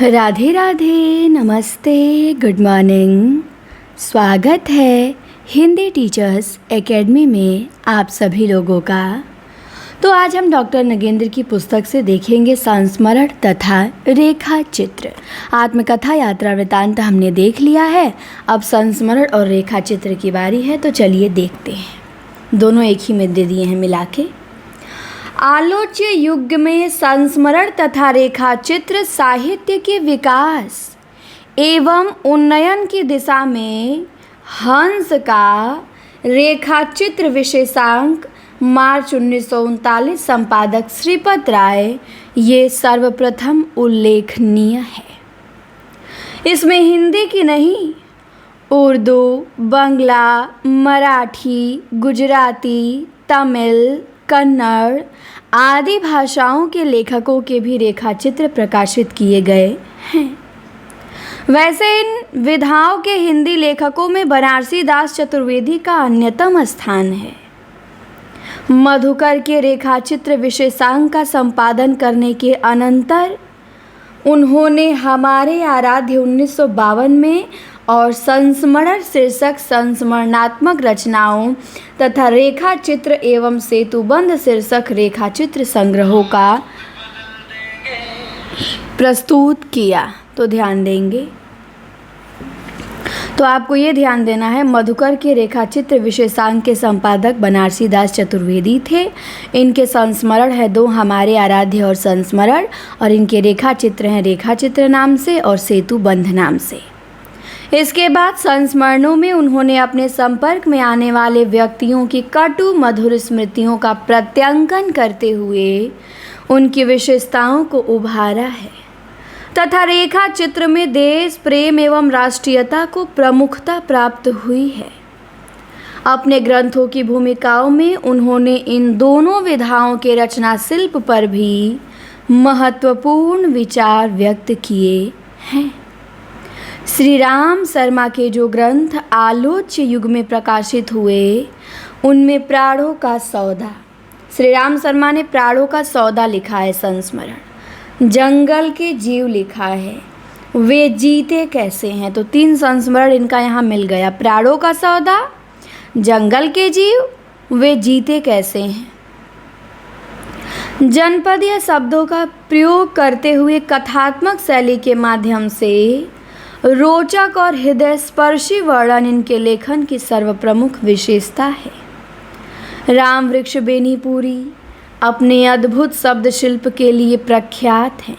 राधे राधे, नमस्ते, good morning. स्वागत है हिंदी टीचर्स एकेडमी में आप सभी लोगों का। तो आज हम डॉक्टर नगेंद्र की पुस्तक से देखेंगे संस्मरण तथा रेखा चित्र। आत्मकथा यात्रा वृतांत हमने देख लिया है, अब संस्मरण और रेखा चित्र की बारी है। तो चलिए देखते हैं। दोनों एक ही में दे दिए हैं मिला के। आलोच्य युग में संस्मरण तथा रेखा चित्र साहित्य के विकास एवं उन्नयन की दिशा में हंस का रेखा चित्र विशेषांक मार्च 1939 संपादक श्रीपत राय ये सर्वप्रथम उल्लेखनीय है। इसमें हिंदी की नहीं, उर्दू, बंगला, मराठी, गुजराती, तमिल, कन्नड़ आदि भाषाओं के लेखकों के भी रेखाचित्र प्रकाशित किए गए हैं। वैसे इन विधाओं के हिंदी लेखकों में बनारसी दास चतुर्वेदी का अन्यतम स्थान है। मधुकर के रेखाचित्र विशेषांक का संपादन करने के अनंतर उन्होंने हमारे आराध्य 1952 में और संस्मरण शीर्षक संस्मरणात्मक रचनाओं तथा रेखा चित्र एवं सेतुबंध शीर्षक रेखा चित्र संग्रहों का प्रस्तुत किया। तो ध्यान देंगे, तो आपको ये ध्यान देना है, मधुकर के रेखा चित्र विशेषांक के संपादक बनारसी दास चतुर्वेदी थे। इनके संस्मरण है दो, हमारे आराध्य और संस्मरण, और इनके रेखा चित्र हैं रेखा चित्र नाम से और सेतुबंध नाम से। इसके बाद संस्मरणों में उन्होंने अपने संपर्क में आने वाले व्यक्तियों की कटु मधुर स्मृतियों का प्रत्यांकन करते हुए उनकी विशेषताओं को उभारा है तथा रेखा चित्र में देश प्रेम एवं राष्ट्रीयता को प्रमुखता प्राप्त हुई है। अपने ग्रंथों की भूमिकाओं में उन्होंने इन दोनों विधाओं के रचना शिल्प पर भी महत्वपूर्ण विचार व्यक्त किए हैं। श्री राम शर्मा के जो ग्रंथ आलोच्य युग में प्रकाशित हुए उनमें प्राणों का सौदा, श्री राम शर्मा ने प्राणों का सौदा लिखा है संस्मरण, जंगल के जीव लिखा है, वे जीते कैसे हैं। तो 3 संस्मरण इनका यहाँ मिल गया, प्राणों का सौदा, जंगल के जीव, वे जीते कैसे हैं। जनपदीय शब्दों का प्रयोग करते हुए कथात्मक शैली के माध्यम से रोचक और हृदय स्पर्शी वर्णन इनके लेखन की सर्वप्रमुख विशेषता है। राम वृक्ष बेनीपुरी अपने अद्भुत शब्द शिल्प के लिए प्रख्यात हैं।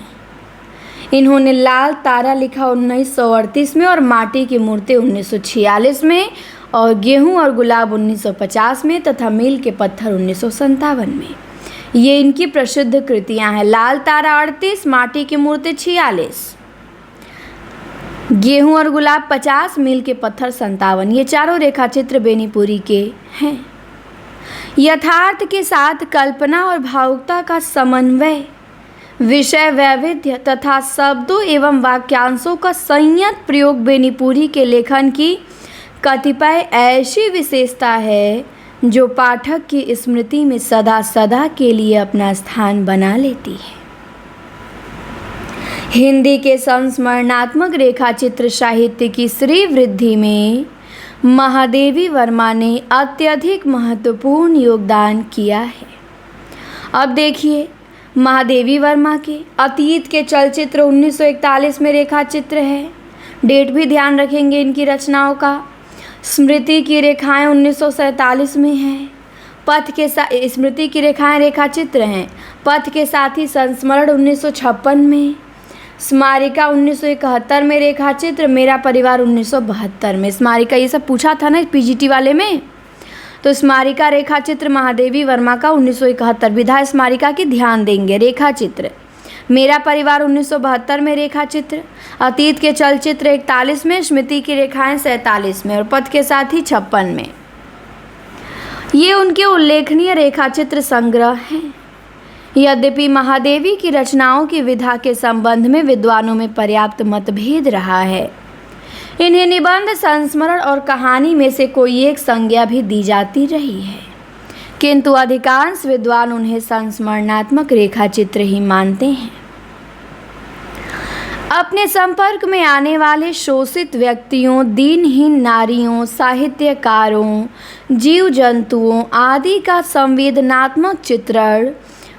इन्होंने लाल तारा लिखा 1938 में और माटी की मूर्ति 1946 में और गेहूं और गुलाब 1950 में तथा मील के पत्थर 1957 में। ये इनकी प्रसिद्ध कृतियां हैं। लाल तारा 38, माटी की मूर्ति 46, गेहूं और गुलाब 50, मील के पत्थर 57। ये चारों रेखाचित्र बेनीपुरी के हैं। यथार्थ के साथ कल्पना और भावुकता का समन्वय, विषय वैविध्य तथा शब्दों एवं वाक्यांशों का संयत प्रयोग बेनीपुरी के लेखन की कतिपय ऐसी विशेषता है जो पाठक की स्मृति में सदा सदा के लिए अपना स्थान बना लेती है। हिंदी के संस्मरणात्मक रेखाचित्र साहित्य की श्री वृद्धि में महादेवी वर्मा ने अत्यधिक महत्वपूर्ण योगदान किया है। अब देखिए, महादेवी वर्मा के अतीत के चलचित्र 1941 में रेखाचित्र है, डेट भी ध्यान रखेंगे इनकी रचनाओं का। स्मृति की रेखाएं 1947 में हैं। पथ के साथ स्मृति की रेखाएं रेखाचित्र हैं। पथ के साथ ही संस्मरण 1956 में, स्मारिका 1971 में रेखाचित्र, मेरा परिवार 1972 में। स्मारिका ये सब पूछा था ना पीजीटी वाले में, तो स्मारिका रेखाचित्र महादेवी वर्मा का 1971, विधा स्मारिका की ध्यान देंगे। रेखाचित्र मेरा परिवार 1972 में रेखाचित्र, अतीत के चलचित्र 41 में, स्मृति की रेखाएं 47 में और पथ के साथ ही 56 में। ये उनके उल्लेखनीय रेखाचित्र संग्रह हैं। यद्यपि महादेवी की रचनाओं की विधा के संबंध में विद्वानों में पर्याप्त मतभेद रहा है। इन्हें निबंध, संस्मरण और कहानी में से कोई एक संज्ञा भी दी जाती रही है, किंतु अधिकांश विद्वान उन्हें संस्मरणात्मक रेखाचित्र ही मानते हैं। अपने संपर्क में आने वाले शोषित व्यक्तियों, दीनहीन नारियों, साहित्यकारों, जीव जंतुओं आदि का संवेदनात्मक चित्रण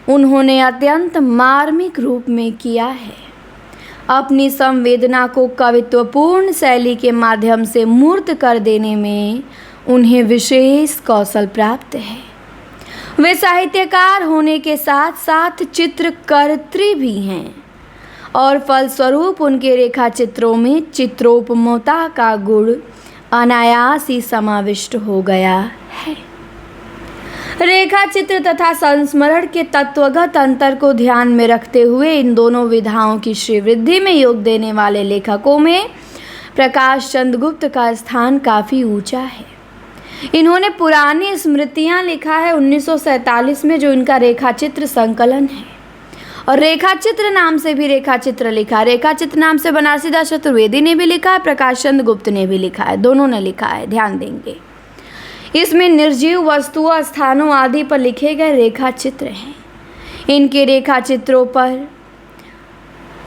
उन्होंने अत्यंत मार्मिक रूप में किया है। अपनी संवेदना को कवित्वपूर्ण शैली के माध्यम से मूर्त कर देने में उन्हें विशेष कौशल प्राप्त है। वे साहित्यकार होने के साथ साथ चित्रकर्त्री भी हैं और फलस्वरूप उनके रेखाचित्रों में चित्रोपमता का गुण अनायास ही समाविष्ट हो गया है। रेखाचित्र तथा संस्मरण के तत्वगत अंतर को ध्यान में रखते हुए इन दोनों विधाओं की श्रीवृद्धि में योग देने वाले लेखकों में प्रकाश चंद्र गुप्त का स्थान काफ़ी ऊंचा है। इन्होंने पुरानी स्मृतियाँ लिखा है 1947 में, जो इनका रेखाचित्र संकलन है, और रेखाचित्र नाम से भी रेखाचित्र लिखा। रेखाचित्र नाम से बनारसीदास चतुर्वेदी ने भी लिखा है, प्रकाश चंद्र गुप्त ने भी लिखा है, दोनों ने लिखा है, ध्यान देंगे। इसमें निर्जीव वस्तुओं, स्थानों आदि पर लिखे गए रेखाचित्र हैं। इनके रेखाचित्रों पर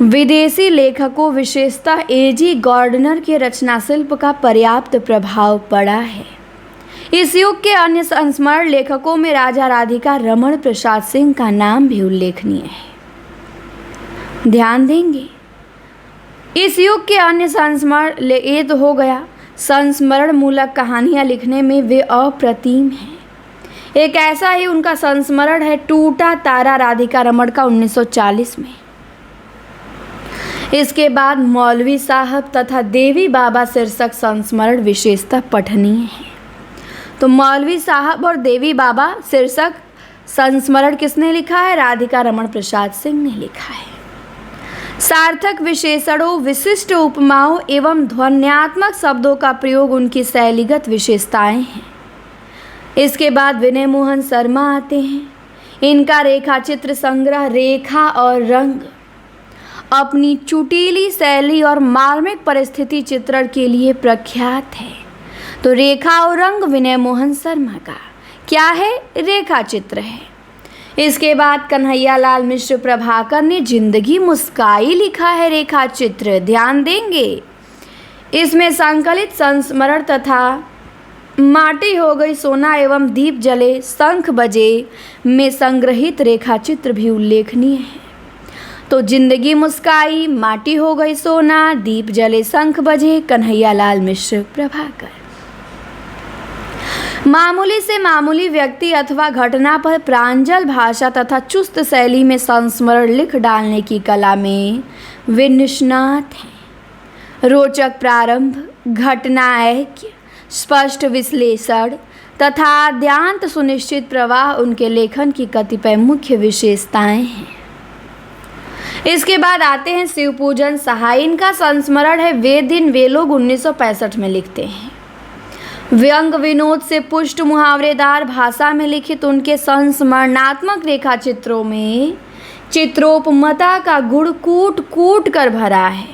विदेशी लेखकों, विशेषतः एजी गॉर्डनर के रचना शिल्प का पर्याप्त प्रभाव पड़ा है। इस युग के अन्य संस्मरण लेखकों में राजा राधिका रमण प्रसाद सिंह का नाम भी उल्लेखनीय है। ध्यान देंगे, इस युग के अन्य संस्मरण, ये तो हो गया, संस्मरण मूलक कहानियाँ लिखने में वे अप्रतिम हैं। एक ऐसा ही उनका संस्मरण है टूटा तारा राधिका रमण का 1940 में। इसके बाद मौलवी साहब तथा देवी बाबा शीर्षक संस्मरण विशेषतः पठनीय है। तो मौलवी साहब और देवी बाबा शीर्षक संस्मरण किसने लिखा है? राधिका रमण प्रसाद सिंह ने लिखा है। सार्थक विशेषणों, विशिष्ट उपमाओं एवं ध्वन्यात्मक शब्दों का प्रयोग उनकी शैलीगत विशेषताएं हैं। इसके बाद विनय मोहन शर्मा आते हैं। इनका रेखाचित्र संग्रह रेखा और रंग अपनी चुटीली शैली और मार्मिक परिस्थिति चित्रण के लिए प्रख्यात है। तो रेखा और रंग विनय मोहन शर्मा का क्या है? रेखा चित्र है। इसके बाद कन्हैया लाल मिश्र प्रभाकर ने जिंदगी मुस्काई लिखा है रेखा चित्र। ध्यान देंगे, इसमें संकलित संस्मरण तथा माटी हो गई सोना एवं दीप जले शंख बजे में संग्रहित रेखाचित्र भी उल्लेखनीय है। तो जिंदगी मुस्काई, माटी हो गई सोना, दीप जले शंख बजे, कन्हैया लाल मिश्र प्रभाकर। मामूली से मामूली व्यक्ति अथवा घटना पर प्रांजल भाषा तथा चुस्त शैली में संस्मरण लिख डालने की कला में वे निष्णात हैं। रोचक प्रारंभ, घटना ऐक्य, स्पष्ट विश्लेषण तथा आद्यांत सुनिश्चित प्रवाह उनके लेखन की कतिपय मुख्य विशेषताएं हैं। इसके बाद आते हैं शिवपूजन सहाय। इनका संस्मरण है वे दिन वे लोग 1965 में लिखते हैं। व्यंग विनोद से पुष्ट मुहावरेदार भाषा में लिखित उनके संस्मरणात्मक रेखाचित्रों में चित्रोपमता का गुण कूट कूट कर भरा है।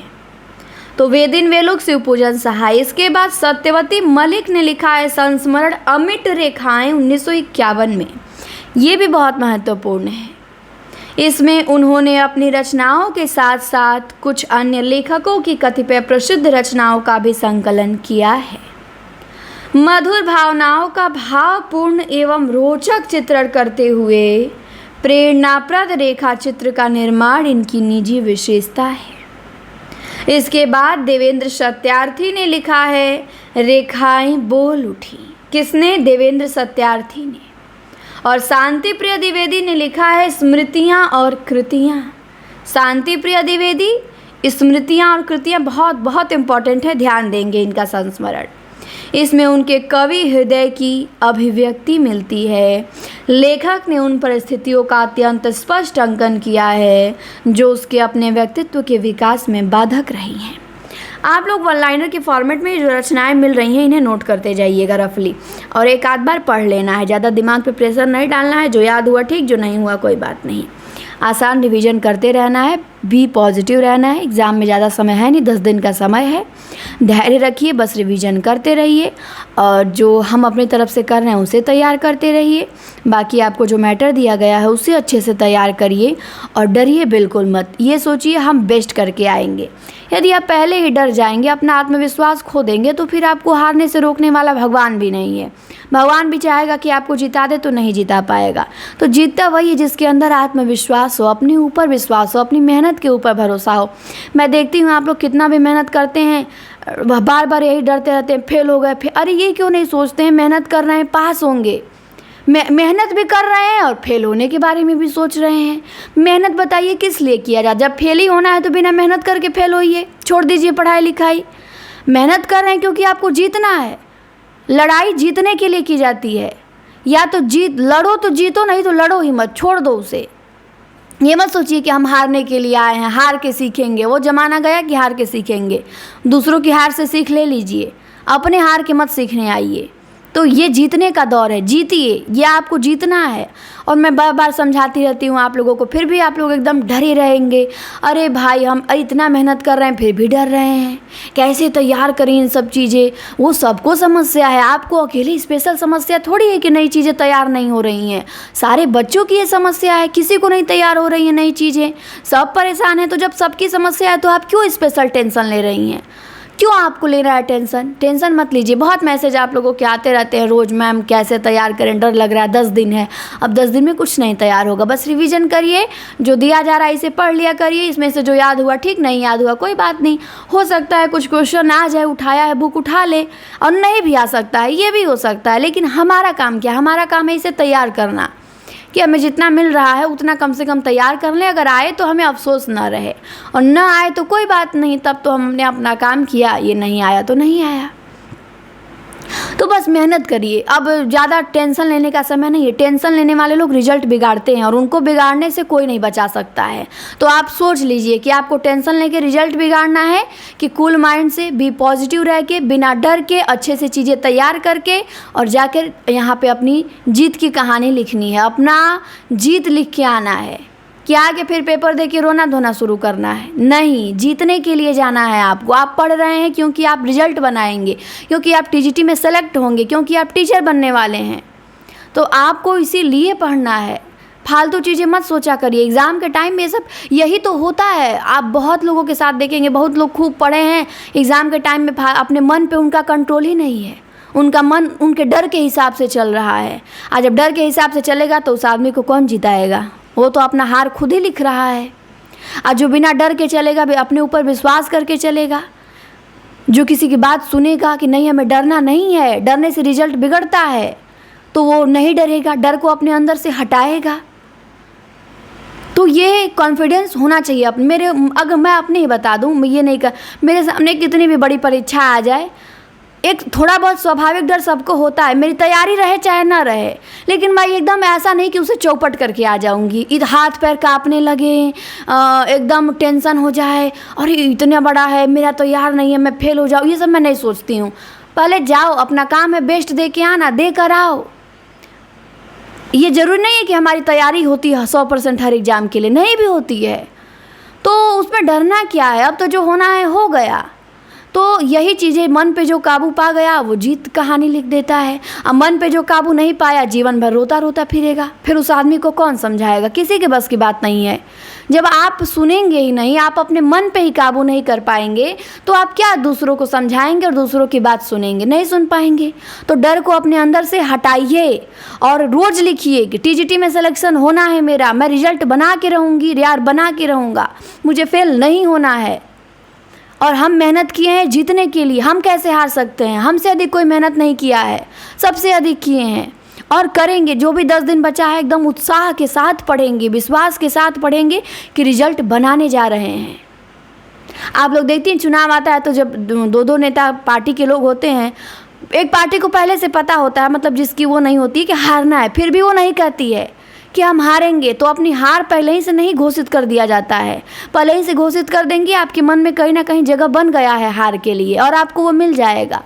तो वे दिन वे लोग शिवपूजन सहाय। इसके बाद सत्यवती मलिक ने लिखा है संस्मरण अमिट रेखाएं 1951 में। ये भी बहुत महत्वपूर्ण है। इसमें उन्होंने अपनी रचनाओं के साथ साथ कुछ अन्य लेखकों की कतिपय प्रसिद्ध रचनाओं का भी संकलन किया है। मधुर भावनाओं का भावपूर्ण एवं रोचक चित्रण करते हुए प्रेरणाप्रद रेखाचित्र का निर्माण इनकी निजी विशेषता है। इसके बाद देवेंद्र सत्यार्थी ने लिखा है रेखाएं बोल उठी। किसने? देवेंद्र सत्यार्थी ने। और शांति प्रिय द्विवेदी ने लिखा है स्मृतियाँ और कृतियाँ। शांति प्रिय द्विवेदी, स्मृतियाँ और कृतियाँ बहुत बहुत इम्पॉर्टेंट है, ध्यान देंगे इनका संस्मरण। इसमें उनके कवि हृदय की अभिव्यक्ति मिलती है। लेखक ने उन परिस्थितियों का अत्यंत स्पष्ट अंकन किया है जो उसके अपने व्यक्तित्व के विकास में बाधक रही हैं। आप लोग वन लाइनर के फॉर्मेट में जो रचनाएं मिल रही हैं इन्हें नोट करते जाइएगा रफली, और एक आध बार पढ़ लेना है। ज़्यादा दिमाग पे प्रेशर नहीं डालना है। जो याद हुआ ठीक, जो नहीं हुआ कोई बात नहीं। आसान रिवीजन करते रहना है। भी पॉजिटिव रहना है। एग्ज़ाम में ज़्यादा समय है नहीं, 10 दिन का समय है। धैर्य रखिए, बस रिवीजन करते रहिए और जो हम अपनी तरफ से कर रहे हैं उसे तैयार करते रहिए। बाकी आपको जो मैटर दिया गया है उसे अच्छे से तैयार करिए और डरिए बिल्कुल मत। ये सोचिए हम बेस्ट करके आएंगे। यदि आप पहले ही डर जाएंगे, अपना आत्मविश्वास खो देंगे, तो फिर आपको हारने से रोकने वाला भगवान भी नहीं है। भगवान भी चाहेगा कि आपको जिता दे तो नहीं जिता पाएगा। तो जीतता वही है जिसके अंदर आत्मविश्वास हो, अपने ऊपर विश्वास हो, अपनी मेहनत के ऊपर भरोसा हो। मैं देखती हूँ आप लोग कितना भी मेहनत करते हैं, बार बार यही डरते रहते हैं फेल हो गए। अरे ये क्यों नहीं सोचते हैं मेहनत कर रहे हैं पास होंगे। मेहनत भी कर रहे हैं और फेल होने के बारे में भी सोच रहे हैं। मेहनत बताइए किस लिए किया जाए? जब फेल ही होना है तो बिना मेहनत करके फेल होइए, छोड़ दीजिए पढ़ाई लिखाई। मेहनत कर रहे हैं क्योंकि आपको जीतना है। लड़ाई जीतने के लिए की जाती है। या तो लड़ो तो जीतो, नहीं तो लड़ो ही मत, छोड़ दो उसे। ये मत सोचिए कि हम हारने के लिए आए हैं, हार के सीखेंगे। वो ज़माना गया कि हार के सीखेंगे। दूसरों की हार से सीख ले लीजिए, अपने हार के मत सीखने आइए। तो ये जीतने का दौर है, जीतिए, ये आपको जीतना है। और मैं बार बार समझाती रहती हूँ आप लोगों को, फिर भी आप लोग एकदम डरे रहेंगे। अरे भाई हम इतना मेहनत कर रहे हैं फिर भी डर रहे हैं, कैसे तैयार करें इन सब चीज़ें। वो सबको समस्या है, आपको अकेले स्पेशल समस्या थोड़ी है कि नई चीज़ें तैयार नहीं हो रही हैं। सारे बच्चों की ये समस्या है, किसी को नहीं तैयार हो रही है नई चीज़ें, सब परेशान हैं। तो जब सबकी समस्या है तो आप क्यों स्पेशल टेंशन ले रही हैं? क्यों आपको ले रहा है टेंशन? टेंशन मत लीजिए। बहुत मैसेज आप लोगों के आते रहते हैं रोज़, मैम कैसे तैयार करें, डर लग रहा है, 10 दिन है। अब 10 दिन में कुछ नहीं तैयार होगा, बस रिवीजन करिए, जो दिया जा रहा है इसे पढ़ लिया करिए। इसमें से जो याद हुआ ठीक, नहीं याद हुआ कोई बात नहीं, हो सकता है कुछ क्वेश्चन आ जाए, उठाया है बुक उठा ले, और नहीं भी आ सकता है, ये भी हो सकता है। लेकिन हमारा काम क्या? हमारा काम है इसे तैयार करना, कि हमें जितना मिल रहा है उतना कम से कम तैयार कर लें। अगर आए तो हमें अफसोस ना रहे, और ना आए तो कोई बात नहीं, तब तो हमने अपना काम किया। ये नहीं आया तो नहीं आया, तो बस मेहनत करिए। अब ज़्यादा टेंशन लेने का समय नहीं है। टेंशन लेने वाले लोग रिजल्ट बिगाड़ते हैं और उनको बिगाड़ने से कोई नहीं बचा सकता है। तो आप सोच लीजिए कि आपको टेंशन लेके रिजल्ट बिगाड़ना है कि कूल माइंड से, भी पॉजिटिव रह के, बिना डर के, अच्छे से चीज़ें तैयार करके और जाकर यहाँ पे अपनी जीत की कहानी लिखनी है, अपना जीत लिख के आना है। कि आगे फिर पेपर दे के रोना धोना शुरू करना है? नहीं, जीतने के लिए जाना है आपको। आप पढ़ रहे हैं क्योंकि आप रिजल्ट बनाएंगे, क्योंकि आप टीजीटी में सेलेक्ट होंगे, क्योंकि आप टीचर बनने वाले हैं। तो आपको इसीलिए पढ़ना है। फालतू चीज़ें मत सोचा करिए। एग्ज़ाम के टाइम में सब यही तो होता है। आप बहुत लोगों के साथ देखेंगे, बहुत लोग खूब पढ़े हैं, एग्ज़ाम के टाइम में अपने मन पे उनका कंट्रोल ही नहीं है। उनका मन उनके डर के हिसाब से चल रहा है। आज जब डर के हिसाब से चलेगा तो उस आदमी को कौन जिताएगा? वो तो अपना हार खुद ही लिख रहा है। आज जो बिना डर के चलेगा, अपने ऊपर विश्वास करके चलेगा, जो किसी की बात सुनेगा कि नहीं हमें डरना नहीं है, डरने से रिजल्ट बिगड़ता है, तो वो नहीं डरेगा, डर को अपने अंदर से हटाएगा। तो ये कॉन्फिडेंस होना चाहिए अगर मैं अपने ही बता दूँ, ये नहीं कर, मेरे सामने कितनी भी बड़ी परीक्षा आ जाए, एक थोड़ा बहुत स्वाभाविक डर सबको होता है। मेरी तैयारी रहे चाहे ना रहे, लेकिन मैं एकदम ऐसा नहीं कि उसे चौपट करके आ जाऊंगी। हाथ पैर कांपने लगे, एकदम टेंशन हो जाए, अरे इतना बड़ा है, मेरा तैयार नहीं है, मैं फेल हो जाऊँ, ये सब मैं नहीं सोचती हूँ। पहले जाओ, अपना काम है बेस्ट दे के आना, दे कर आओ। ये ज़रूरी नहीं है कि हमारी तैयारी होती है 100% हर एग्ज़ाम के लिए, नहीं भी होती है। तो उसमें डरना क्या है? अब तो जो होना है हो गया। तो यही चीज़ें, मन पे जो काबू पा गया वो जीत कहानी लिख देता है। अब मन पे जो काबू नहीं पाया, जीवन भर रोता रोता फिरेगा। फिर उस आदमी को कौन समझाएगा? किसी के बस की बात नहीं है। जब आप सुनेंगे ही नहीं, आप अपने मन पे ही काबू नहीं कर पाएंगे, तो आप क्या दूसरों को समझाएंगे और दूसरों की बात सुनेंगे? नहीं सुन पाएंगे। तो डर को अपने अंदर से हटाइए और रोज़ लिखिए कि टीजीटी में सिलेक्शन होना है मेरा, मैं रिजल्ट बना के रहूँगी यार, बना के रहूँगा, मुझे फेल नहीं होना है। और हम मेहनत किए हैं जीतने के लिए, हम कैसे हार सकते हैं? हमसे अधिक कोई मेहनत नहीं किया है, सबसे अधिक किए हैं और करेंगे। जो भी 10 दिन बचा है, एकदम उत्साह के साथ पढ़ेंगे, विश्वास के साथ पढ़ेंगे कि रिजल्ट बनाने जा रहे हैं। आप लोग देखते हैं चुनाव आता है तो जब दो नेता पार्टी के लोग होते हैं, एक पार्टी को पहले से पता होता है, मतलब जिसकी वो नहीं होती कि हारना है, फिर भी वो नहीं कहती है कि हम हारेंगे। तो अपनी हार पहले ही से नहीं घोषित कर दिया जाता है। पहले ही से घोषित कर देंगे, आपके मन में कहीं ना कहीं जगह बन गया है हार के लिए, और आपको वो मिल जाएगा।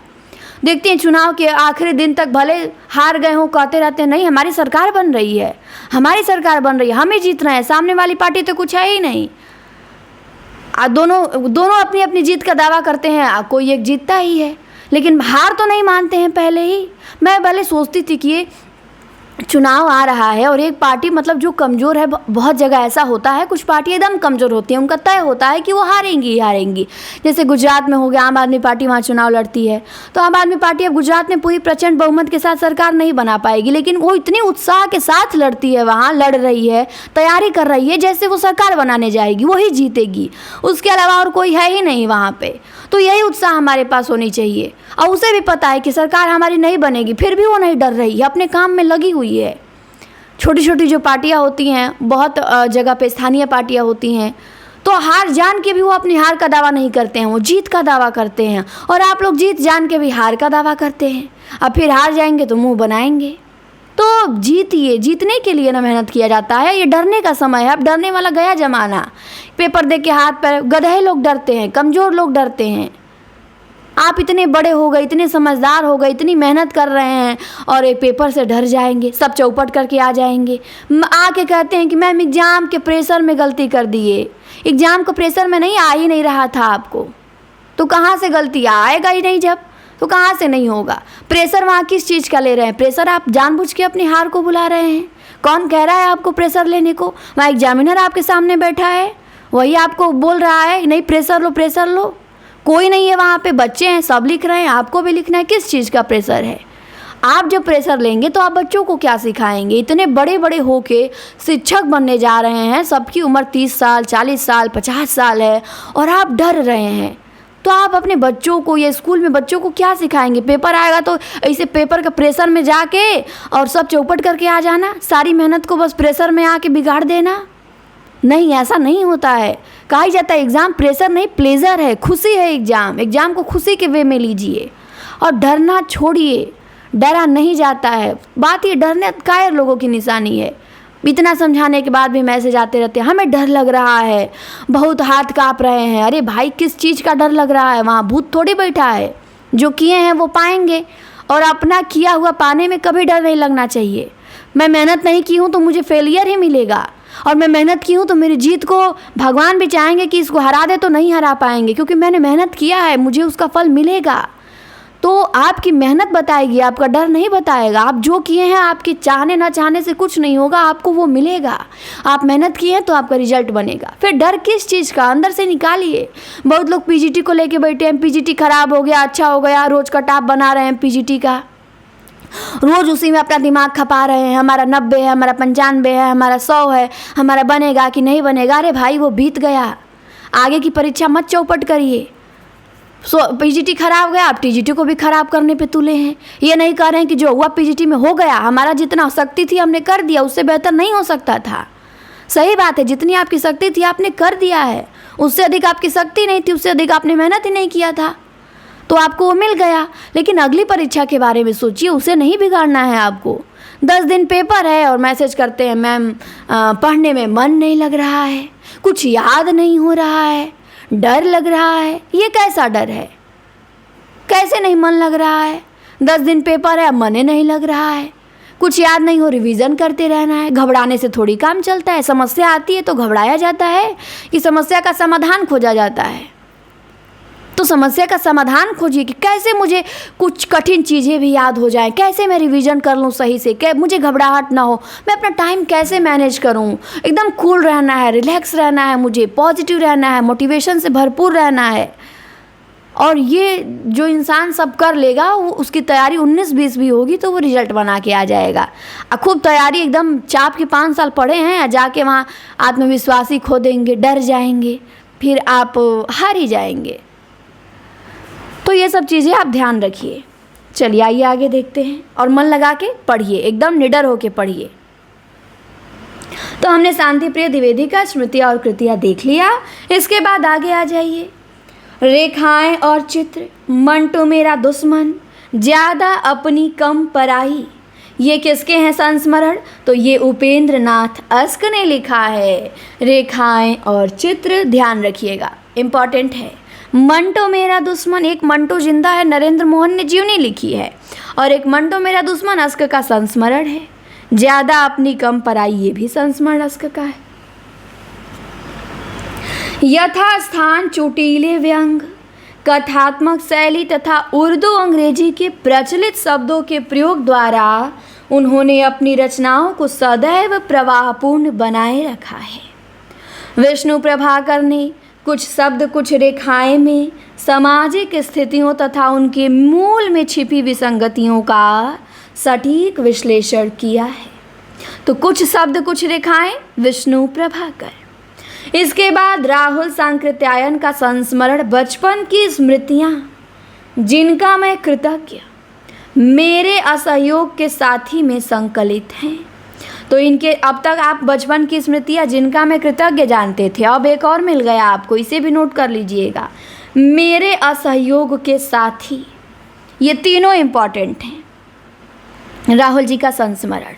देखते हैं चुनाव के आखिरी दिन तक भले हार गए हों, कहते रहते हैं नहीं हमारी सरकार बन रही है, हमारी सरकार बन रही है, हमें जीतना है, सामने वाली पार्टी तो कुछ है ही नहीं। दोनों दोनों अपनी अपनी जीत का दावा करते हैं, कोई एक जीतता ही है, लेकिन हार तो नहीं मानते हैं पहले ही। मैं पहले सोचती थी कि ये चुनाव आ रहा है और एक पार्टी मतलब जो कमज़ोर है, बहुत जगह ऐसा होता है, कुछ पार्टी एकदम कमज़ोर होती हैं, उनका तय होता है कि वो हारेंगी ही हारेंगी। जैसे गुजरात में हो गया, आम आदमी पार्टी वहाँ चुनाव लड़ती है, तो आम आदमी पार्टी अब गुजरात में पूरी प्रचंड बहुमत के साथ सरकार नहीं बना पाएगी, लेकिन वो इतनी उत्साह के साथ लड़ती है, वहाँ लड़ रही है, तैयारी कर रही है, जैसे वो सरकार बनाने जाएगी, वही जीतेगी, उसके अलावा और कोई है ही नहीं वहाँ पर। तो यही उत्साह हमारे पास होनी चाहिए। और उसे भी पता है कि सरकार हमारी नहीं बनेगी, फिर भी वो नहीं डर रही है, अपने काम में लगी हुई है। छोटी छोटी जो पार्टियां होती हैं, बहुत जगह पे स्थानीय पार्टियां होती हैं, तो हार जान के भी वो अपनी हार का दावा नहीं करते हैं, वो जीत का दावा करते हैं। और आप लोग जीत जान के भी हार का दावा करते हैं, अब फिर हार जाएंगे तो मुंह बनाएंगे। तो जीतिए, जीतने के लिए ना मेहनत किया जाता है, ये डरने का समय है, अब डरने वाला गया ज़माना। पेपर दे के हाथ पैर, गधे लोग डरते हैं, कमज़ोर लोग डरते हैं। आप इतने बड़े हो गए, इतने समझदार हो गए, इतनी मेहनत कर रहे हैं और एक पेपर से डर जाएंगे, सब चौपट करके आ जाएंगे, आके कहते हैं कि मैम एग्ज़ाम के प्रेशर में गलती कर दिए। एग्ज़ाम को प्रेशर में नहीं, आ ही नहीं रहा था आपको, तो कहाँ से गलती, आएगा ही नहीं जब, तो कहाँ से नहीं होगा। प्रेशर वहाँ किस चीज़ का ले रहे हैं? प्रेशर आप जानबूझ के अपनी हार को बुला रहे हैं। कौन कह रहा है आपको प्रेशर लेने को? वहाँ एग्जामिनर आपके सामने बैठा है, वही आपको बोल रहा है नहीं प्रेशर लो प्रेशर लो। कोई नहीं है वहाँ पे, बच्चे हैं, सब लिख रहे हैं, आपको भी लिखना है। किस चीज़ का प्रेशर है? आप जब प्रेशर लेंगे तो आप बच्चों को क्या सिखाएंगे? इतने बड़े बड़े होके शिक्षक बनने जा रहे हैं, सबकी उम्र 30 साल 40 साल 50 साल है और आप डर रहे हैं, तो आप अपने बच्चों को या स्कूल में बच्चों को क्या सिखाएंगे? पेपर आएगा तो ऐसे पेपर का प्रेशर में जाके और सब चौपट करके आ जाना, सारी मेहनत को बस प्रेशर में आके बिगाड़ देना? नहीं, ऐसा नहीं होता है। कहा ही जाता है एग्ज़ाम प्रेशर नहीं प्लेजर है, खुशी है एग्ज़ाम। एग्ज़ाम को खुशी के वे में लीजिए और डरना छोड़िए, डरा नहीं जाता है। बात ये डरने कायर लोगों की निशानी है। इतना समझाने के बाद भी मैसेज आते रहते हैं, हमें डर लग रहा है, बहुत हाथ काँप रहे हैं। अरे भाई, किस चीज़ का डर लग रहा है? वहाँ भूत थोड़ी बैठा है, जो किए हैं वो पाएंगे, और अपना किया हुआ पाने में कभी डर नहीं लगना चाहिए। मैं मेहनत नहीं की हूँ तो मुझे फेलियर ही मिलेगा, और मैं मेहनत की हूँ तो मेरी जीत को भगवान भी चाहेंगे कि इसको हरा दे, तो नहीं हरा पाएंगे, क्योंकि मैंने मेहनत किया है, मुझे उसका फल मिलेगा। तो आपकी मेहनत बताएगी, आपका डर नहीं बताएगा। आप जो किए हैं, आपके चाहने ना चाहने से कुछ नहीं होगा, आपको वो मिलेगा। आप मेहनत किए हैं तो आपका रिजल्ट बनेगा। फिर डर किस चीज़ का? अंदर से निकालिए। बहुत लोग पीजीटी को लेके बैठे हैं, पीजीटी खराब हो गया, अच्छा हो गया, रोज का टॉप बना रहे हैं पीजीटी का, रोज़ उसी में अपना दिमाग खपा रहे हैं। हमारा 90 है, हमारा 95 है, हमारा 100 है, हमारा बनेगा कि नहीं बनेगा। अरे भाई, वो बीत गया, आगे की परीक्षा मत चौपट करिए। पीजीटी खराब गया, आप टीजीटी को भी खराब करने पे तुले हैं। ये नहीं कह रहे हैं कि जो हुआ पीजीटी में हो गया, हमारा जितना शक्ति थी हमने कर दिया, उससे बेहतर नहीं हो सकता था। सही बात है, जितनी आपकी शक्ति थी आपने कर दिया है, उससे अधिक आपकी शक्ति नहीं थी, उससे अधिक आपने मेहनत ही नहीं किया था, तो आपको वो मिल गया। लेकिन अगली परीक्षा के बारे में सोचिए, उसे नहीं बिगाड़ना है आपको। 10 दिन पेपर है और मैसेज करते हैं मैम पढ़ने में मन नहीं लग रहा है, कुछ याद नहीं हो रहा है, डर लग रहा है। ये कैसा डर है? कैसे नहीं मन लग रहा है? 10 दिन पेपर है, मन ही नहीं लग रहा है, कुछ याद नहीं हो, रिवीजन करते रहना है। घबराने से थोड़ी काम चलता है। समस्या आती है तो घबराया जाता है कि समस्या का समाधान खोजा जाता है? तो समस्या का समाधान खोजिए कि कैसे मुझे कुछ कठिन चीज़ें भी याद हो जाएं, कैसे मैं रिवीजन कर लूँ सही से, मुझे घबराहट ना हो, मैं अपना टाइम कैसे मैनेज करूँ। एकदम कूल रहना है, रिलैक्स रहना है, मुझे पॉजिटिव रहना है, मोटिवेशन से भरपूर रहना है। और ये जो इंसान सब कर लेगा, वो उसकी तैयारी 19-20 भी होगी तो वो रिजल्ट बना के आ जाएगा। खूब तैयारी एकदम चाप के 5 साल पढ़े हैं, जाके वहाँ आत्मविश्वास ही खो देंगे, डर जाएंगे, फिर आप हार ही जाएंगे। तो ये सब चीज़ें आप ध्यान रखिए। चलिए आइए आगे देखते हैं, और मन लगा के पढ़िए, एकदम निडर होके पढ़िए। तो हमने शांति प्रिय द्विवेदी का स्मृतियाँ और कृतियाँ देख लिया। इसके बाद आगे आ जाइए। रेखाएं और चित्र, मंटू मेरा दुश्मन, ज़्यादा अपनी कम पराई। ये किसके हैं संस्मरण? तो ये उपेंद्र नाथ अस्क ने लिखा है। रेखाएं और चित्र ध्यान रखिएगा, इम्पॉर्टेंट है। मंटो मेरा दुश्मन, एक मंटो जिंदा है, नरेंद्र मोहन ने जीवनी लिखी है, और एक मंटो मेरा दुश्मन अस्क का संस्मरण है। ज़्यादा अपनी कम पराई, ये भी संस्मरण अस्क का है। यथास्थान चोटीले व्यंग, कथात्मक शैली तथा उर्दू अंग्रेजी के प्रचलित शब्दों के प्रयोग द्वारा उन्होंने अपनी रचनाओं को सदैव प्रवाहपूर्ण बनाए रखा है। विष्णु प्रभाकर ने कुछ शब्द कुछ रेखाएं में सामाजिक स्थितियों तथा उनके मूल में छिपी विसंगतियों का सटीक विश्लेषण किया है। तो कुछ शब्द कुछ रेखाएं, विष्णु प्रभाकर। इसके बाद राहुल सांकृत्यायन का संस्मरण, बचपन की स्मृतियां जिनका मैं कृतज्ञ मेरे असहयोग के साथी में संकलित हैं। तो इनके अब तक आप बचपन की स्मृतियां जिनका मैं कृतज्ञ जानते थे, अब एक और मिल गया आपको, इसे भी नोट कर लीजिएगा, मेरे असहयोग के साथी। ये तीनों इंपॉर्टेंट हैं। राहुल जी का संस्मरण,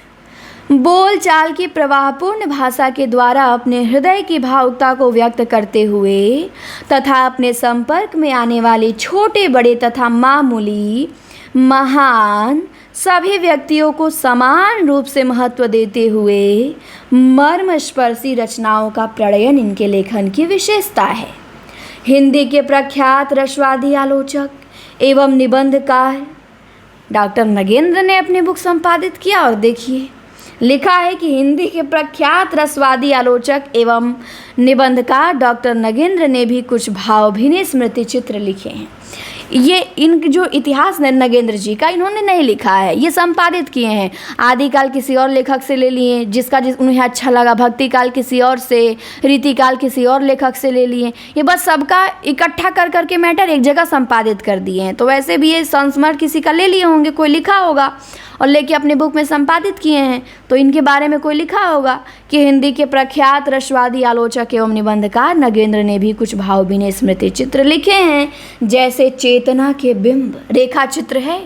बोल चाल की प्रवाहपूर्ण भाषा के द्वारा अपने हृदय की भावुकता को व्यक्त करते हुए तथा अपने संपर्क में आने वाले छोटे बड़े तथा मामूली महान सभी व्यक्तियों को समान रूप से महत्व देते हुए मर्मस्पर्शी रचनाओं का प्रणयन इनके लेखन की विशेषता है। हिंदी के प्रख्यात रसवादी आलोचक एवं निबंधकार डॉक्टर नगेंद्र ने अपनी बुक संपादित किया और देखिए लिखा है कि हिंदी के प्रख्यात रसवादी आलोचक एवं निबंधकार डॉक्टर नगेंद्र ने भी कुछ भावभीनी स्मृति चित्र लिखे हैं। ये इन जो इतिहास नगेंद्र जी का इन्होंने नहीं लिखा है, ये संपादित किए हैं। आदिकाल किसी और लेखक से ले लिए, जिसका उन्हें अच्छा लगा, भक्ति काल किसी और से, रीतिकाल किसी और लेखक से ले लिए। ये बस सबका इकट्ठा कर करके मैटर एक जगह संपादित कर दिए हैं। तो वैसे भी ये संस्मरण किसी का ले लिए होंगे, कोई लिखा होगा और लेके अपने बुक में संपादित किए हैं। तो इनके बारे में कोई लिखा होगा कि हिंदी के प्रख्यात रसवादी आलोचक एवं निबंधकार नगेंद्र ने भी कुछ भावभीनी स्मृति चित्र लिखे हैं, जैसे चेतना के बिंब रेखा चित्र है,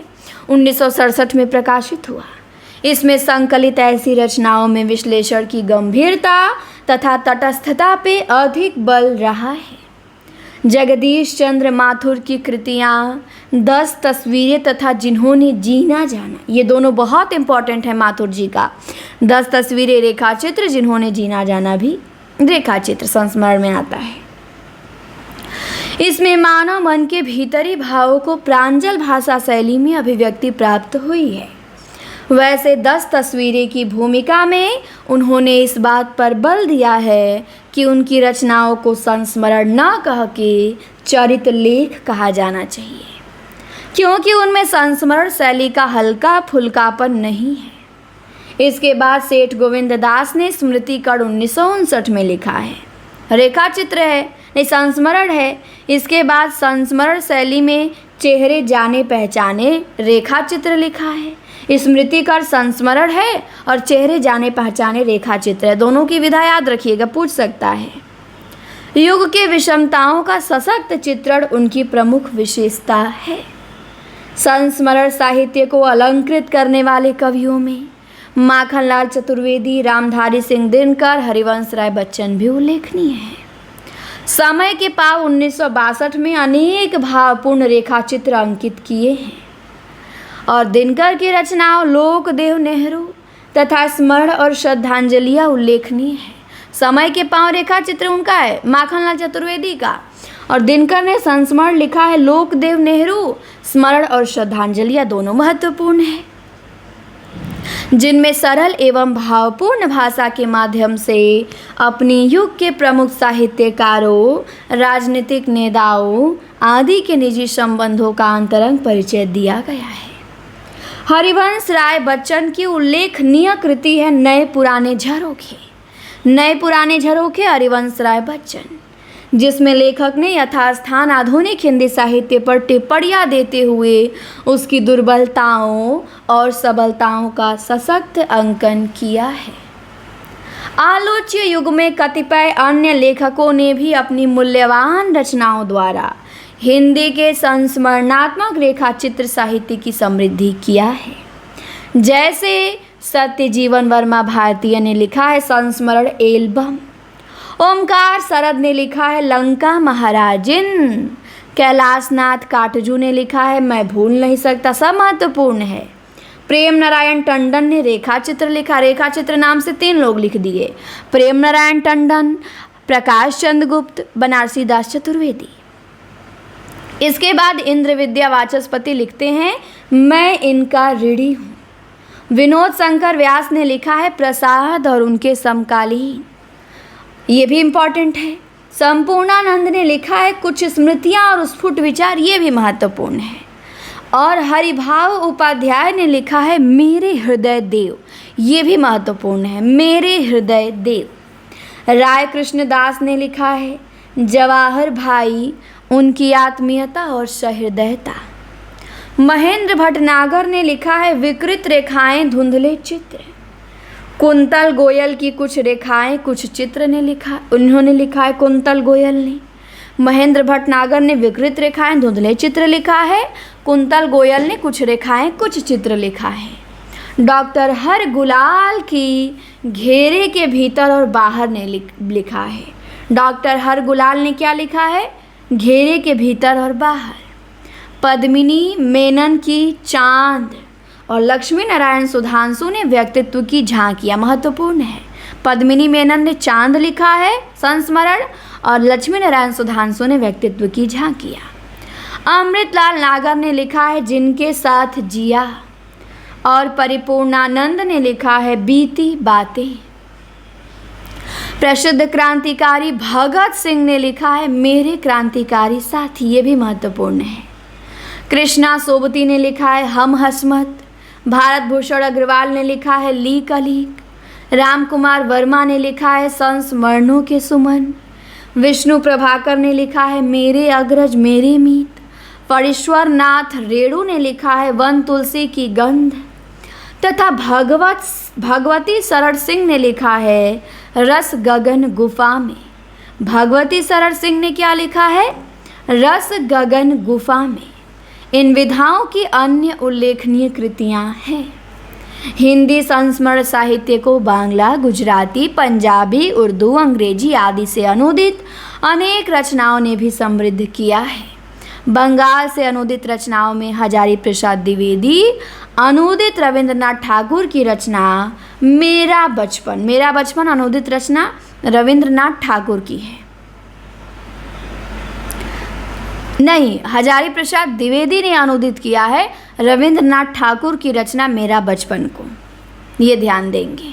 1967 में प्रकाशित हुआ। इसमें संकलित ऐसी रचनाओं में विश्लेषण की गंभीरता तथा तटस्थता पे अधिक बल रहा है। जगदीश चंद्र माथुर की कृतियाँ, 10 तस्वीरें तथा जिन्होंने जीना जाना, ये दोनों बहुत इंपॉर्टेंट है माथुर जी का। 10 तस्वीरें रेखा चित्र, जिन्होंने जीना जाना भी रेखा चित्र संस्मरण में आता है। इसमें मानव मन के भीतरी भावों को प्रांजल भाषा शैली में अभिव्यक्ति प्राप्त हुई है। वैसे 10 तस्वीरें की भूमिका में उन्होंने इस बात पर बल दिया है कि उनकी रचनाओं को संस्मरण न कह के चरित लेख कहा जाना चाहिए, क्योंकि उनमें संस्मरण शैली का हल्का फुल्कापन नहीं है। इसके बाद सेठ गोविंद दास ने स्मृतिकण 1959 में लिखा है, रेखा चित्र है नहीं संस्मरण है। इसके बाद संस्मरण शैली में चेहरे जाने पहचाने रेखा चित्र लिखा है। स्मृतिकण संस्मरण है और चेहरे जाने पहचाने रेखा चित्र है। दोनों की विधा याद रखिएगा, पूछ सकता है। युग के विषमताओं का सशक्त चित्रण उनकी प्रमुख विशेषता है। संस्मरण साहित्य को अलंकृत करने वाले कवियों में माखनलाल चतुर्वेदी, रामधारी सिंह दिनकर, हरिवंश राय बच्चन भी उल्लेखनीय है। समय के पाव 1962 में अनेक भावपूर्ण रेखा चित्र अंकित किए हैं और दिनकर की रचनाओं लोकदेव नेहरू तथा स्मरण और श्रद्धांजलियाँ उल्लेखनीय है। समय के पांव रेखा चित्र उनका है, माखनलाल चतुर्वेदी का, और दिनकर ने संस्मरण लिखा है लोकदेव नेहरू, स्मरण और श्रद्धांजलियाँ दोनों महत्वपूर्ण है, जिनमें सरल एवं भावपूर्ण भाषा के माध्यम से अपनी युग के प्रमुख साहित्यकारों, राजनीतिक नेताओं आदि के निजी संबंधों का अंतरंग परिचय दिया गया है। हरिवंश राय बच्चन की उल्लेखनीय कृति है नए पुराने झरोखे। नए पुराने झरोखे हरिवंश राय बच्चन, जिसमें लेखक ने यथास्थान आधुनिक हिंदी साहित्य पर टिप्पणियाँ देते हुए उसकी दुर्बलताओं और सबलताओं का सशक्त अंकन किया है। आलोच्य युग में कतिपय अन्य लेखकों ने भी अपनी मूल्यवान रचनाओं द्वारा हिंदी के संस्मरणात्मक रेखाचित्र साहित्य की समृद्धि किया है। जैसे सत्यजीवन वर्मा भारतीय ने लिखा है संस्मरण एल्बम, ओमकार शरद ने लिखा है लंका महाराजिन, कैलाशनाथ काटजू ने लिखा है मैं भूल नहीं सकता, सब महत्वपूर्ण है। प्रेम नारायण टंडन ने रेखा चित्र लिखा, रेखा चित्र नाम से 3 लोग लिख दिए, प्रेम नारायण टंडन, प्रकाश चंद्र गुप्त, बनारसी दास चतुर्वेदी। इसके बाद इंद्र विद्या वाचस्पति लिखते हैं मैं इनका ऋणी हूँ। विनोद शंकर व्यास ने लिखा है प्रसाद और उनके समकालीन, ये भी इम्पॉर्टेंट है। संपूर्णानंद ने लिखा है कुछ स्मृतियाँ और स्फुट विचार, ये भी महत्वपूर्ण है। और हरिभाव उपाध्याय ने लिखा है मेरे हृदय देव, ये भी महत्वपूर्ण है, मेरे हृदय देव। राय कृष्णदास ने लिखा है जवाहर भाई, उनकी आत्मीयता और सहृदयता। महेंद्र भटनागर ने लिखा है विकृत रेखाएं धुंधले चित्र। कुंतल गोयल की कुछ रेखाएं कुछ चित्र ने लिखा, उन्होंने लिखा है कुंतल गोयल ने। महेंद्र भटनागर ने विकृत रेखाएं धुंधले चित्र लिखा है, कुंतल गोयल ने कुछ रेखाएं कुछ चित्र लिखा है। डॉक्टर हर गुलाल की घेरे के भीतर और बाहर ने लिखा है। डॉक्टर हर गुलाल ने क्या लिखा है? घेरे के भीतर और बाहर। पद्मिनी मेनन की चांद और लक्ष्मी नारायण सुधांशु ने व्यक्तित्व की झांकियाँ, महत्वपूर्ण है। पद्मिनी मेनन ने चांद लिखा है संस्मरण और लक्ष्मी नारायण सुधांशु ने व्यक्तित्व की झांकियाँ। अमृतलाल नागर ने लिखा है जिनके साथ जिया और परिपूर्णानंद ने लिखा है बीती बातें। प्रसिद्ध क्रांतिकारी भगत सिंह ने लिखा है मेरे क्रांतिकारी साथी, ये भी महत्वपूर्ण है। कृष्णा सोबती ने लिखा है हम हसमत। भारत भूषण अग्रवाल ने लिखा है लीक अलीक। राम कुमार वर्मा ने लिखा है संस्मरणों के सुमन। विष्णु प्रभाकर ने लिखा है मेरे अग्रज मेरे मीत। फणीश्वर नाथ रेणु ने लिखा है वन तुलसी की गंध। तथा भगवती सरड़ सिंह ने लिखा है रस गगन गुफा में। भगवती सरड़ सिंह ने क्या लिखा है? रस गगन गुफा में। इन विधाओं की अन्य उल्लेखनीय कृतियां हैं। हिंदी संस्मरण साहित्य को बांग्ला, गुजराती, पंजाबी, उर्दू, अंग्रेजी आदि से अनुदित अनेक रचनाओं ने भी समृद्ध किया है। बंगाल से अनुदित रचनाओं में हजारी प्रसाद द्विवेदी अनुदित रविंद्रनाथ ठाकुर की रचना मेरा बचपन अनुदित रचना रविंद्रनाथ ठाकुर की है। नहीं, हजारी प्रसाद द्विवेदी ने अनुदित किया है रविंद्रनाथ ठाकुर की रचना मेरा बचपन को, ये ध्यान देंगे।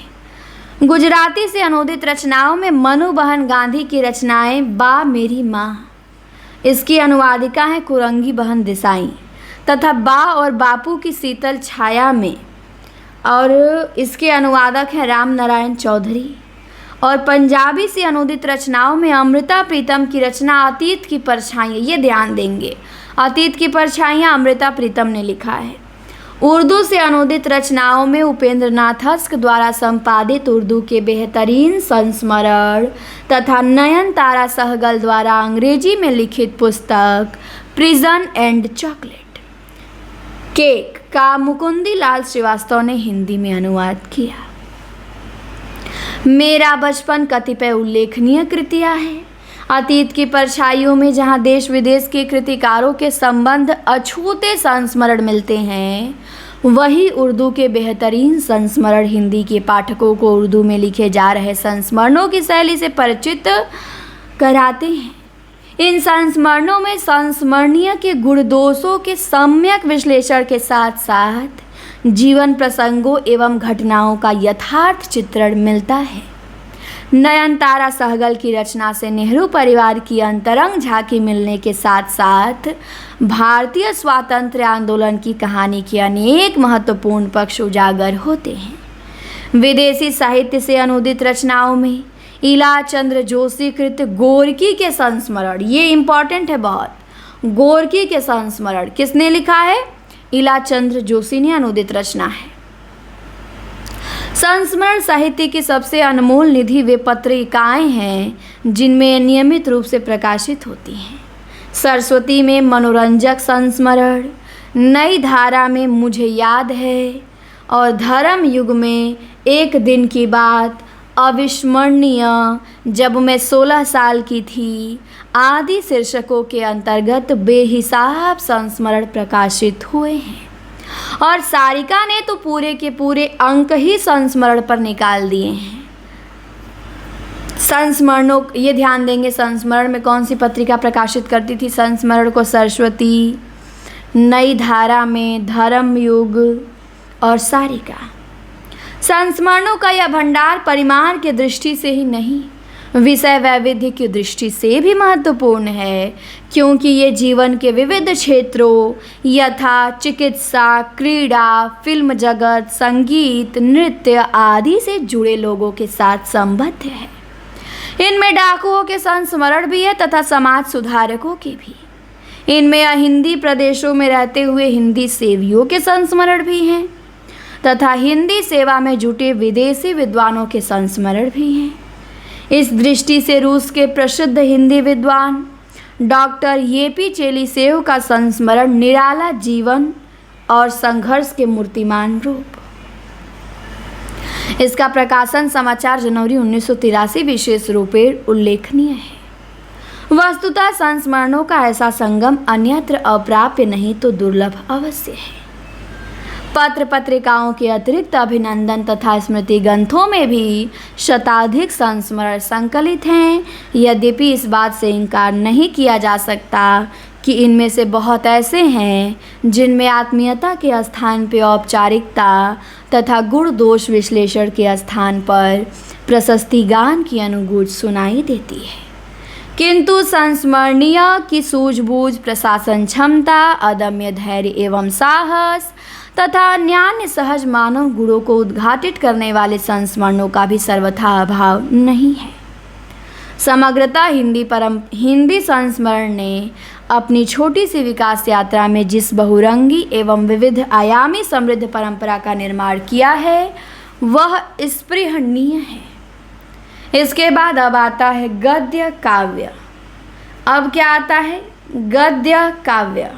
गुजराती से अनुदित रचनाओं में मनु बहन गांधी की रचनाएं बा मेरी माँ, इसकी अनुवादिका हैं कुरंगी बहन देसाई, तथा बा और बापू की शीतल छाया में, और इसके अनुवादक हैं राम नारायण चौधरी। और पंजाबी से अनुदित रचनाओं में अमृता प्रीतम की रचना अतीत की परछाइयाँ, ये ध्यान देंगे, अतीत की परछाइयाँ अमृता प्रीतम ने लिखा है। उर्दू से अनुदित रचनाओं में उपेंद्र नाथ हस्क द्वारा संपादित उर्दू के बेहतरीन संस्मरण तथा नयन तारा सहगल द्वारा अंग्रेजी में लिखित पुस्तक प्रिजन एंड चॉकलेट केक का मुकुंदी लाल श्रीवास्तव ने हिंदी में अनुवाद किया। मेरा बचपन कतिपय उल्लेखनीय कृतियाँ हैं। अतीत की परछाइयों में जहाँ देश विदेश के कृतिकारों के संबंध अछूते संस्मरण मिलते हैं, वही उर्दू के बेहतरीन संस्मरण हिंदी के पाठकों को उर्दू में लिखे जा रहे संस्मरणों की शैली से परिचित कराते हैं। इन संस्मरणों में संस्मरणीय के गुण दोषों के सम्यक विश्लेषण के साथ साथ जीवन प्रसंगों एवं घटनाओं का यथार्थ चित्रण मिलता है। नयन तारा सहगल की रचना से नेहरू परिवार की अंतरंग झांकी मिलने के साथ साथ भारतीय स्वातंत्र्य आंदोलन की कहानी के अनेक महत्वपूर्ण पक्ष उजागर होते हैं। विदेशी साहित्य से अनुदित रचनाओं में इला चंद्र जोशी कृत गोरकी के संस्मरण, ये इम्पॉर्टेंट है बहुत। गोरकी के संस्मरण किसने लिखा है? इला चंद्र जोशी ने अनुदित रचना है। संस्मरण साहित्य की सबसे अनमोल निधि वे पत्रिकाएं हैं जिनमें नियमित रूप से प्रकाशित होती हैं। सरस्वती में मनोरंजक संस्मरण, नई धारा में मुझे याद है और धर्म युग में एक दिन की बात, अविस्मरणीय, जब मैं 16 साल की थी आदि शीर्षकों के अंतर्गत बेहिसाब संस्मरण प्रकाशित हुए हैं। और सारिका ने तो पूरे के पूरे अंक ही संस्मरण पर निकाल दिए हैं। संस्मरणों, ये ध्यान देंगे, संस्मरण में कौन सी पत्रिका प्रकाशित करती थी? संस्मरण को सरस्वती, नई धारा में धर्मयुग और सारिका। संस्मरणों का यह भंडार परिमाण की दृष्टि से ही नहीं, विषय वैविध्य की दृष्टि से भी महत्वपूर्ण है, क्योंकि ये जीवन के विविध क्षेत्रों यथा चिकित्सा, क्रीड़ा, फिल्म जगत, संगीत, नृत्य आदि से जुड़े लोगों के साथ संबद्ध है। इनमें डाकुओं के संस्मरण भी है तथा समाज सुधारकों के भी। इनमें हिंदी प्रदेशों में रहते हुए हिंदी सेवियों के संस्मरण भी हैं तथा हिंदी सेवा में जुटे विदेशी विद्वानों के संस्मरण भी हैं। इस दृष्टि से रूस के प्रसिद्ध हिंदी विद्वान डॉक्टर ये.पी. चेलीसेव का संस्मरण निराला जीवन और संघर्ष के मूर्तिमान रूप। इसका प्रकाशन समाचार जनवरी 1983 विशेष रूपेण उल्लेखनीय है। वस्तुतः संस्मरणों का ऐसा संगम अन्यत्र अप्राप्य नहीं तो दुर्लभ अवश्य है। पत्र पत्रिकाओं के अतिरिक्त अभिनंदन तथा स्मृति ग्रंथों में भी शताधिक संस्मरण संकलित हैं। यद्यपि इस बात से इनकार नहीं किया जा सकता कि इनमें से बहुत ऐसे हैं जिनमें आत्मीयता के स्थान पर औपचारिकता तथा गुण दोष विश्लेषण के स्थान पर प्रशस्ति गान की अनुगूंज सुनाई देती है। किंतु संस्मरणीय की सूझबूझ, प्रशासन क्षमता, अदम्य धैर्य एवं साहस तथा अन्य सहज मानव गुणों को उद्घाटित करने वाले संस्मरणों का भी सर्वथा अभाव नहीं है। समग्रतः हिंदी संस्मरण ने अपनी छोटी सी विकास यात्रा में जिस बहुरंगी एवं विविध आयामी समृद्ध परंपरा का निर्माण किया है वह स्पृहणीय है। इसके बाद अब आता है गद्य काव्य। अब क्या आता है? गद्य काव्य।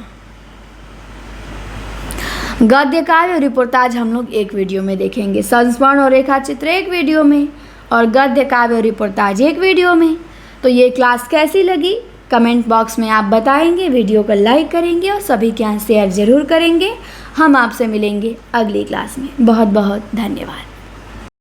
गद्य काव्य और रिपोर्टाज हम लोग एक वीडियो में देखेंगे। संस्मरण और रेखाचित्र एक वीडियो में और गद्य काव्य और रिपोर्टाज एक वीडियो में। तो ये क्लास कैसी लगी कमेंट बॉक्स में आप बताएंगे, वीडियो को लाइक करेंगे और सभी के यहाँ शेयर ज़रूर करेंगे। हम आपसे मिलेंगे अगली क्लास में। बहुत बहुत धन्यवाद।